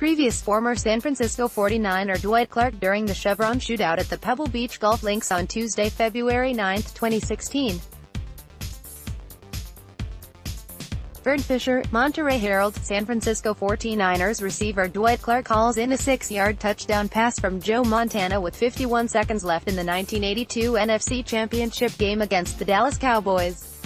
previous former San Francisco 49er Dwight Clark during the Chevron shootout at the Pebble Beach Golf Links on Tuesday, February 9, 2016. Vern Fisher, Monterey Herald, San Francisco 49ers receiver Dwight Clark calls in a 6-yard touchdown pass from Joe Montana with 51 seconds left in the 1982 NFC Championship game against the Dallas Cowboys.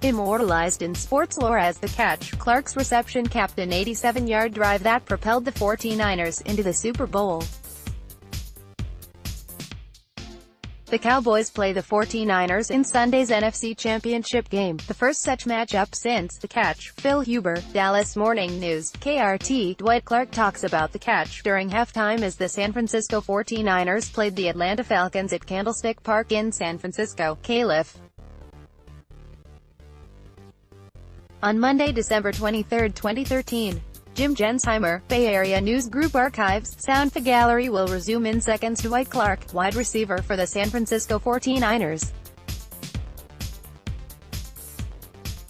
Immortalized in sports lore as the catch, Clark's reception capped an 87-yard drive that propelled the 49ers into the Super Bowl. The Cowboys play the 49ers in Sunday's NFC Championship game, the first such matchup since the catch. Phil Huber, Dallas Morning News, KRT. Dwight Clark talks about the catch during halftime as the San Francisco 49ers played the Atlanta Falcons at Candlestick Park in San Francisco, Calif. On Monday, December 23, 2013. Jim Gensheimer, Bay Area News Group Archives. Sound Gallery will resume in seconds. Dwight Clark, wide receiver for the San Francisco 49ers.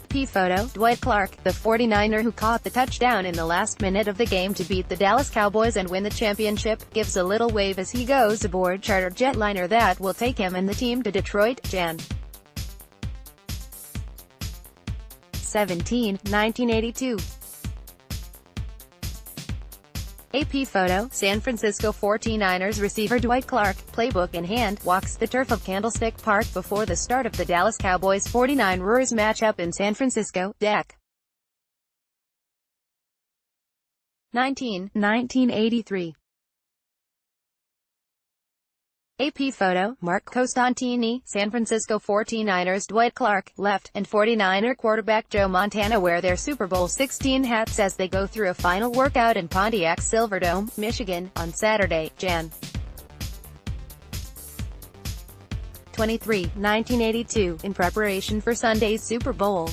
AP photo, Dwight Clark, the 49er who caught the touchdown in the last minute of the game to beat the Dallas Cowboys and win the championship, gives a little wave as he goes aboard charter jetliner that will take him and the team to Detroit, Jan. 17, 1982. AP photo, San Francisco 49ers receiver Dwight Clark, playbook in hand, walks the turf of Candlestick Park before the start of the Dallas Cowboys 49ers matchup in San Francisco, Dec. 19, 1983. AP photo, Mark Costantini, San Francisco 49ers Dwight Clark, left, and 49er quarterback Joe Montana wear their Super Bowl 16 hats as they go through a final workout in Pontiac Silverdome, Michigan, on Saturday, Jan. 23, 1982, in preparation for Sunday's Super Bowl.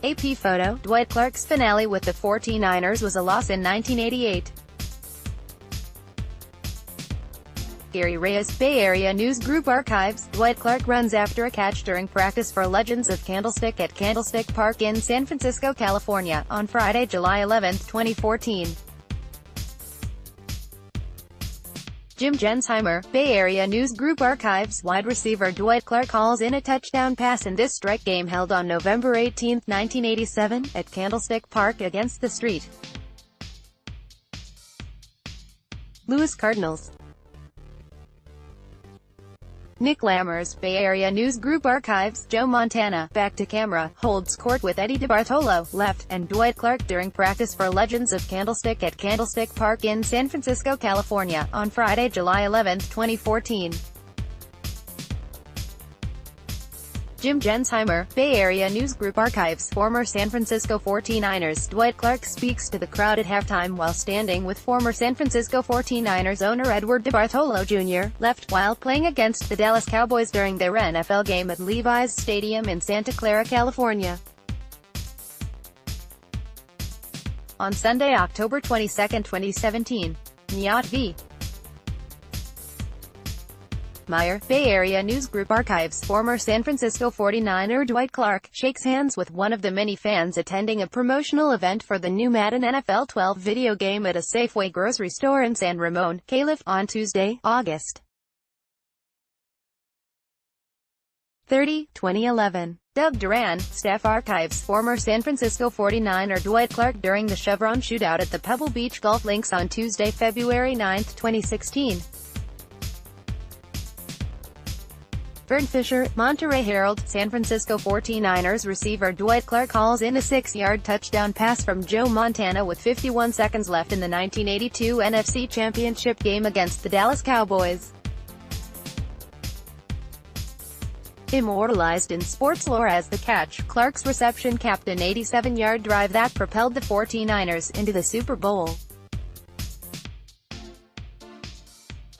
AP photo, Dwight Clark's finale with the 49ers was a loss in 1988. Gary Reyes, Bay Area News Group Archives. Dwight Clark runs after a catch during practice for Legends of Candlestick at Candlestick Park in San Francisco, California, on Friday, July 11, 2014. Jim Gensheimer, Bay Area News Group Archives. Wide receiver Dwight Clark calls in a touchdown pass in this strike game held on November 18, 1987, at Candlestick Park against the St. Louis Cardinals. Nick Lammers, Bay Area News Group Archives. Joe Montana, back to camera, holds court with Eddie DeBartolo, left, and Dwight Clark during practice for Legends of Candlestick at Candlestick Park in San Francisco, California, on Friday, July 11, 2014. Jim Gensheimer, Bay Area News Group Archives. Former San Francisco 49ers Dwight Clark speaks to the crowd at halftime while standing with former San Francisco 49ers owner Edward DeBartolo Jr., left, while playing against the Dallas Cowboys during their NFL game at Levi's Stadium in Santa Clara, California. On Sunday, October 22, 2017. Nyat v. Meyer, Bay Area News Group Archives. Former San Francisco 49er Dwight Clark shakes hands with one of the many fans attending a promotional event for the new Madden NFL 12 video game at a Safeway grocery store in San Ramon, Calif, on Tuesday, August 30, 2011. Doug Duran, Staff Archives. Former San Francisco 49er Dwight Clark during the Chevron shootout at the Pebble Beach Golf Links on Tuesday, February 9, 2016. Vern Fisher, Monterey Herald, San Francisco 49ers receiver Dwight Clark calls in a 6-yard touchdown pass from Joe Montana with 51 seconds left in the 1982 NFC Championship game against the Dallas Cowboys. Immortalized in sports lore as the catch, Clark's reception capped an 87-yard drive that propelled the 49ers into the Super Bowl.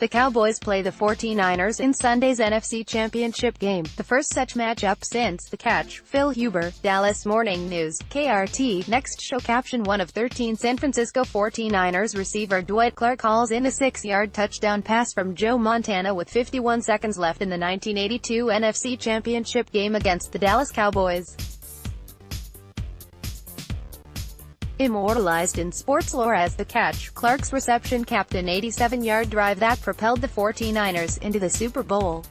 The Cowboys play the 49ers in Sunday's NFC Championship game, the first such matchup since the catch. Phil Huber, Dallas Morning News, KRT. Next show caption: one of 13 San Francisco 49ers receiver Dwight Clark calls in a 6-yard touchdown pass from Joe Montana with 51 seconds left in the 1982 NFC Championship game against the Dallas Cowboys. Immortalized in sports lore as the catch, Clark's reception capped an 87-yard drive that propelled the 49ers into the Super Bowl.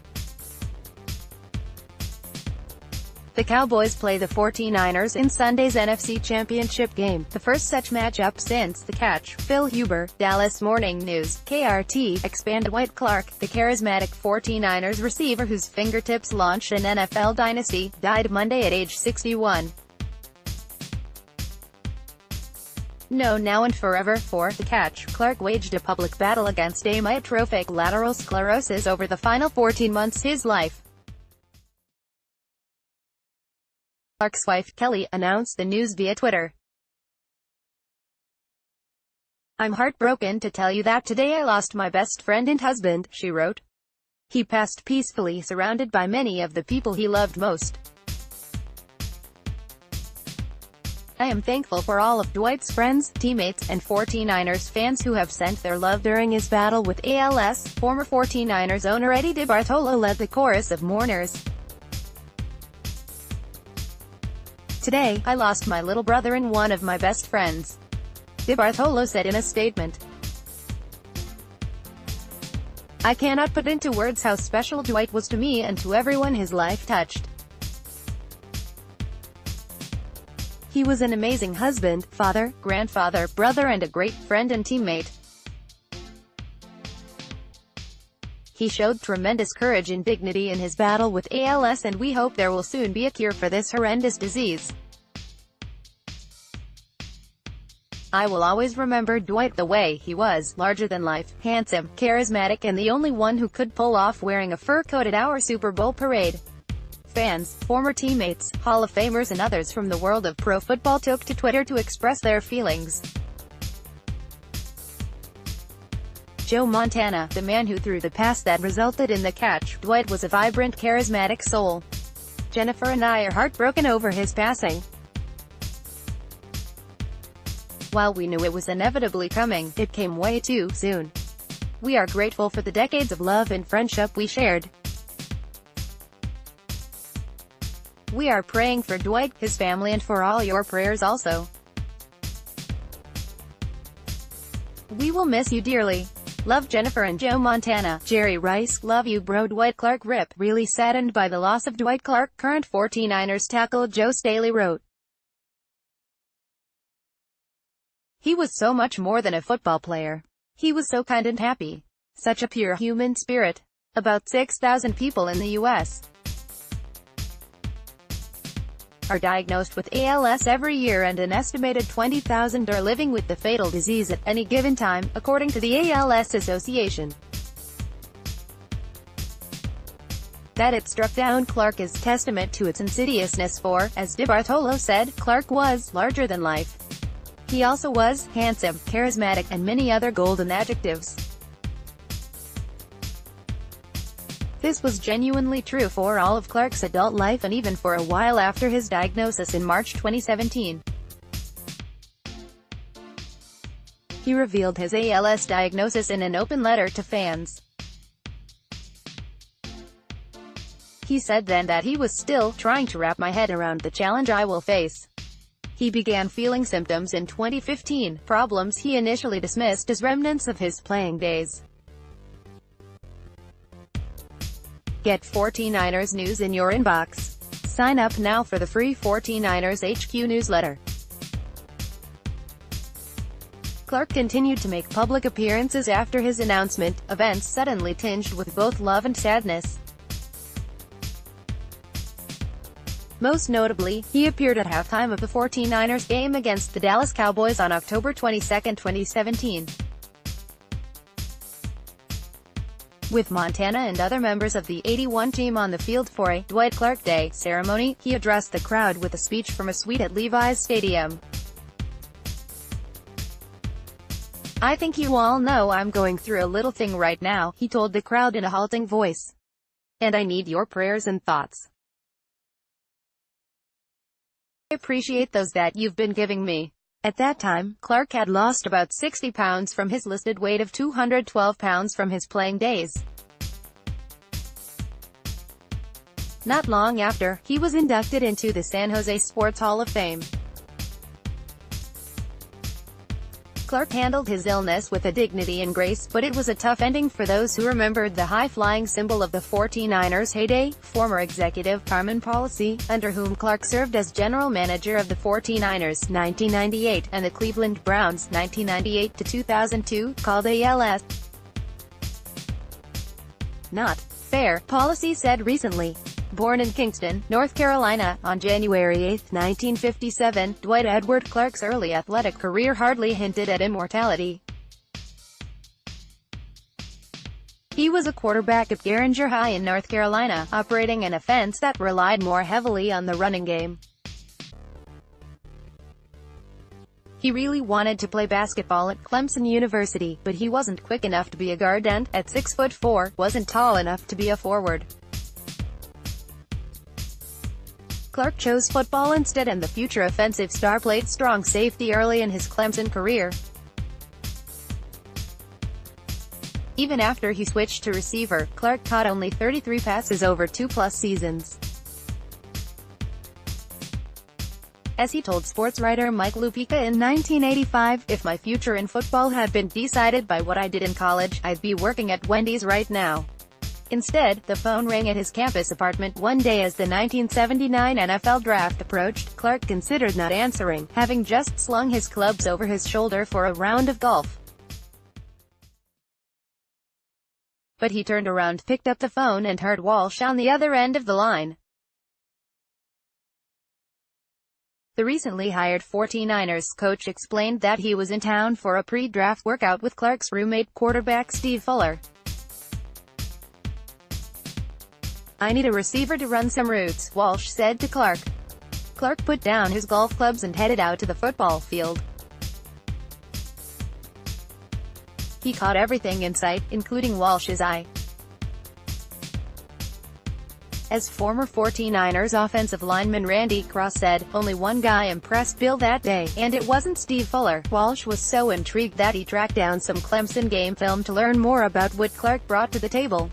The Cowboys play the 49ers in Sunday's NFC Championship game, the first such matchup since the catch. Phil Huber, Dallas Morning News, KRT, expand Dwight Clark, the charismatic 49ers receiver whose fingertips launched an NFL dynasty, died Monday at age 61. Now and forever for the catch, Clark waged a public battle against amyotrophic lateral sclerosis over the final 14 months of his life. Clark's wife, Kelly, announced the news via Twitter. "I'm heartbroken to tell you that today I lost my best friend and husband," she wrote. "He passed peacefully, surrounded by many of the people he loved most. I am thankful for all of Dwight's friends, teammates, and 49ers fans who have sent their love during his battle with ALS." Former 49ers owner Eddie DeBartolo led the chorus of mourners. "Today, I lost my little brother and one of my best friends," DeBartolo said in a statement. "I cannot put into words how special Dwight was to me and to everyone his life touched. He was an amazing husband, father, grandfather, brother and a great friend and teammate. He showed tremendous courage and dignity in his battle with ALS and we hope there will soon be a cure for this horrendous disease. I will always remember Dwight the way he was, larger than life, handsome, charismatic and the only one who could pull off wearing a fur coat at our Super Bowl parade." Fans, former teammates, Hall of Famers and others from the world of pro football took to Twitter to express their feelings. Joe Montana, the man who threw the pass that resulted in the catch. "Dwight was a vibrant, charismatic soul. Jennifer and I are heartbroken over his passing. While we knew it was inevitably coming, it came way too soon. We are grateful for the decades of love and friendship we shared. We are praying for Dwight, his family and for all your prayers also. We will miss you dearly. Love Jennifer and Joe Montana." Jerry Rice, "Love you bro Dwight Clark rip. Really saddened by the loss of Dwight Clark," current 49ers tackle Joe Staley wrote. "He was so much more than a football player. He was so kind and happy. Such a pure human spirit. About 6,000 people in the U.S. are diagnosed with ALS every year and an estimated 20,000 are living with the fatal disease at any given time, according to the ALS Association. That it struck down Clark is testament to its insidiousness for, as DeBartolo said, Clark was larger than life. He also was handsome, charismatic, and many other golden adjectives. This was genuinely true for all of Clark's adult life and even for a while after his diagnosis in March 2017. He revealed his ALS diagnosis in an open letter to fans. He said then that he was still trying to wrap my head around the challenge I will face. He began feeling symptoms in 2015, problems he initially dismissed as remnants of his playing days. Get 49ers news in your inbox. Sign up now for the free 49ers HQ newsletter. Clark continued to make public appearances after his announcement, events suddenly tinged with both love and sadness. Most notably, he appeared at halftime of the 49ers game against the Dallas Cowboys on October 22, 2017. With Montana and other members of the 81 team on the field for a Dwight Clark Day ceremony, he addressed the crowd with a speech from a suite at Levi's Stadium. "I think you all know I'm going through a little thing right now," he told the crowd in a halting voice. "And I need your prayers and thoughts. I appreciate those that you've been giving me." At that time, Clark had lost about 60 pounds from his listed weight of 212 pounds from his playing days. Not long after, he was inducted into the San Jose Sports Hall of Fame. Clark handled his illness with a dignity and grace, but it was a tough ending for those who remembered the high-flying symbol of the 49ers' heyday, former executive Carmen Policy, under whom Clark served as general manager of the 49ers 1998, and the Cleveland Browns 1998 to 2002, called ALS. Not fair, Policy said recently. Born in Kingston, North Carolina, on January 8, 1957, Dwight Edward Clark's early athletic career hardly hinted at immortality. He was a quarterback at Garinger High in North Carolina, operating an offense that relied more heavily on the running game. He really wanted to play basketball at Clemson University, but he wasn't quick enough to be a guard and, at 6'4", wasn't tall enough to be a forward. Clark chose football instead, and the future offensive star played strong safety early in his Clemson career. Even after he switched to receiver, Clark caught only 33 passes over 2+ seasons. As he told sports writer Mike Lupica in 1985, "If my future in football had been decided by what I did in college, I'd be working at Wendy's right now." Instead, the phone rang at his campus apartment one day as the 1979 NFL Draft approached. Clark considered not answering, having just slung his clubs over his shoulder for a round of golf. But he turned around, picked up the phone, and heard Walsh on the other end of the line. The recently hired 49ers coach explained that he was in town for a pre-draft workout with Clark's roommate quarterback Steve Fuller. "I need a receiver to run some routes," Walsh said to Clark. Clark put down his golf clubs and headed out to the football field. He caught everything in sight, including Walsh's eye. As former 49ers offensive lineman Randy Cross said, "Only one guy impressed Bill that day, and it wasn't Steve Fuller." Walsh was so intrigued that he tracked down some Clemson game film to learn more about what Clark brought to the table.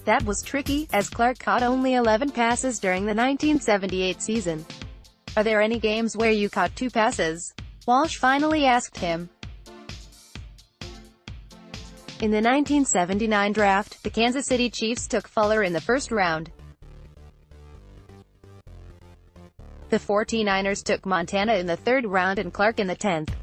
That was tricky, as Clark caught only 11 passes during the 1978 season. "Are there any games where you caught 2 passes?" Walsh finally asked him. In the 1979 draft, the Kansas City Chiefs took Fuller in the first round. The 49ers took Montana in the 3rd round and Clark in the 10th.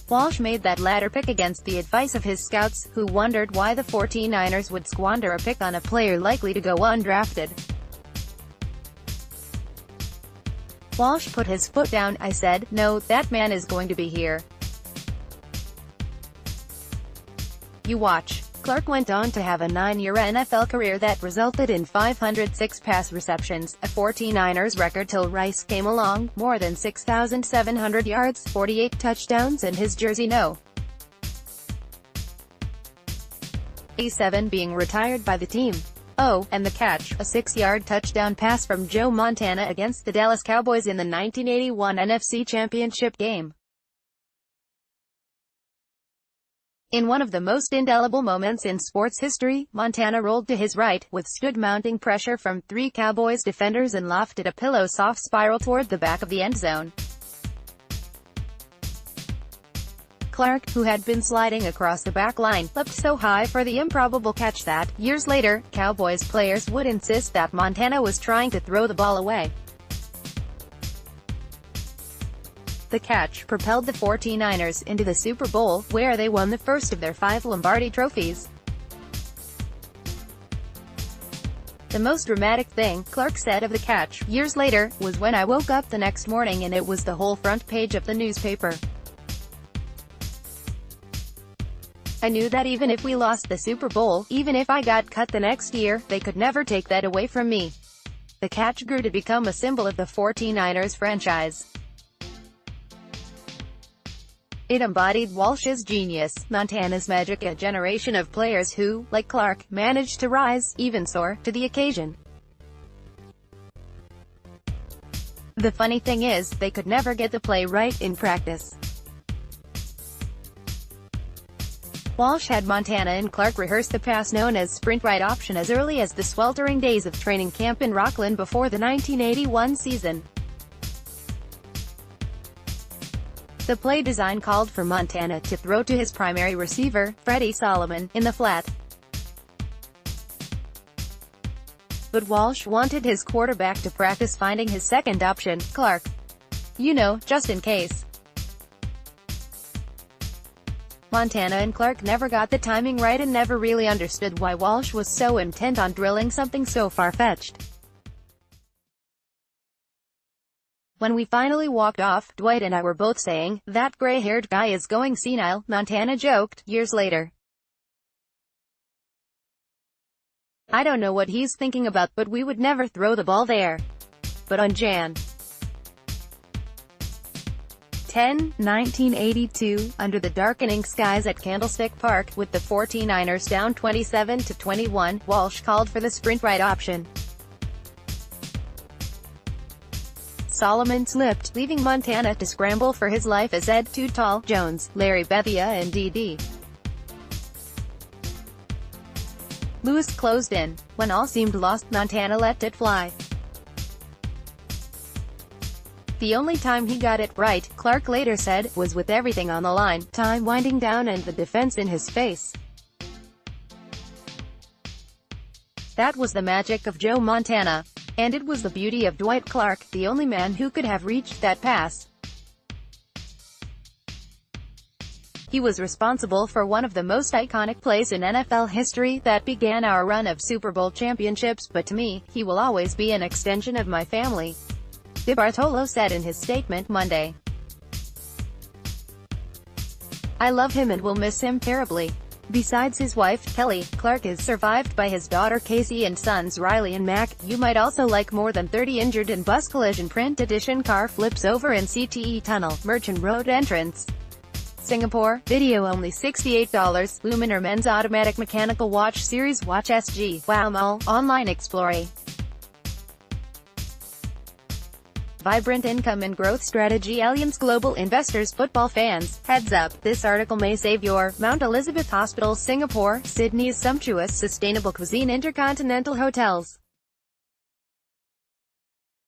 Walsh made that latter pick against the advice of his scouts, who wondered why the 49ers would squander a pick on a player likely to go undrafted. Walsh put his foot down. "I said, no, that man is going to be here. You watch." Clark went on to have a 9-year NFL career that resulted in 506 pass receptions, a 49ers record till Rice came along, more than 6,700 yards, 48 touchdowns, and his jersey No. 87 being retired by the team. Oh, and the catch, a 6-yard touchdown pass from Joe Montana against the Dallas Cowboys in the 1981 NFC Championship game. In one of the most indelible moments in sports history, Montana rolled to his right, withstood mounting pressure from 3 Cowboys defenders and lofted a pillow soft spiral toward the back of the end zone. Clark, who had been sliding across the back line, leapt so high for the improbable catch that, years later, Cowboys players would insist that Montana was trying to throw the ball away. The catch propelled the 49ers into the Super Bowl, where they won the first of their 5 Lombardi trophies. "The most dramatic thing," Clark said of the catch, years later, "was when I woke up the next morning and it was the whole front page of the newspaper. I knew that even if we lost the Super Bowl, even if I got cut the next year, they could never take that away from me." The catch grew to become a symbol of the 49ers franchise. It embodied Walsh's genius, Montana's magic, a generation of players who, like Clark, managed to rise, even soar, to the occasion. The funny thing is, they could never get the play right in practice. Walsh had Montana and Clark rehearse the pass known as sprint right option as early as the sweltering days of training camp in Rockland before the 1981 season. The play design called for Montana to throw to his primary receiver, Freddie Solomon, in the flat. But Walsh wanted his quarterback to practice finding his second option, Clark. You know, just in case. Montana and Clark never got the timing right and never really understood why Walsh was so intent on drilling something so far-fetched. When we finally walked off, Dwight and I were both saying, "That gray-haired guy is going senile," Montana joked, years later. "I don't know what he's thinking about, but we would never throw the ball there." But on Jan. 10, 1982, under the darkening skies at Candlestick Park, with the 49ers down 27-21, Walsh called for the sprint right option. Solomon slipped, leaving Montana to scramble for his life as Ed Too Tall, Jones, Larry Bethia and D.D. Lewis closed in. When all seemed lost, Montana let it fly. The only time he got it right, Clark later said, was with everything on the line, time winding down and the defense in his face. That was the magic of Joe Montana. And it was the beauty of Dwight Clark, the only man who could have reached that pass. He was responsible for one of the most iconic plays in NFL history that began our run of Super Bowl championships, but to me, he will always be an extension of my family, DeBartolo said in his statement Monday. "I love him and will miss him terribly." Besides his wife, Kelly, Clark is survived by his daughter Casey and sons Riley and Mac. You might also like more than 30 injured in bus collision. Print edition car flips over in CTE tunnel, Merchant Road entrance. Singapore, video only $68, Luminar men's automatic mechanical watch series watch SG, Wow Mall, online exploring. Vibrant income and growth strategy. Allianz Global Investors. Football fans, heads up, this article may save your Mount Elizabeth Hospital, Singapore, Sydney's sumptuous sustainable cuisine intercontinental hotels.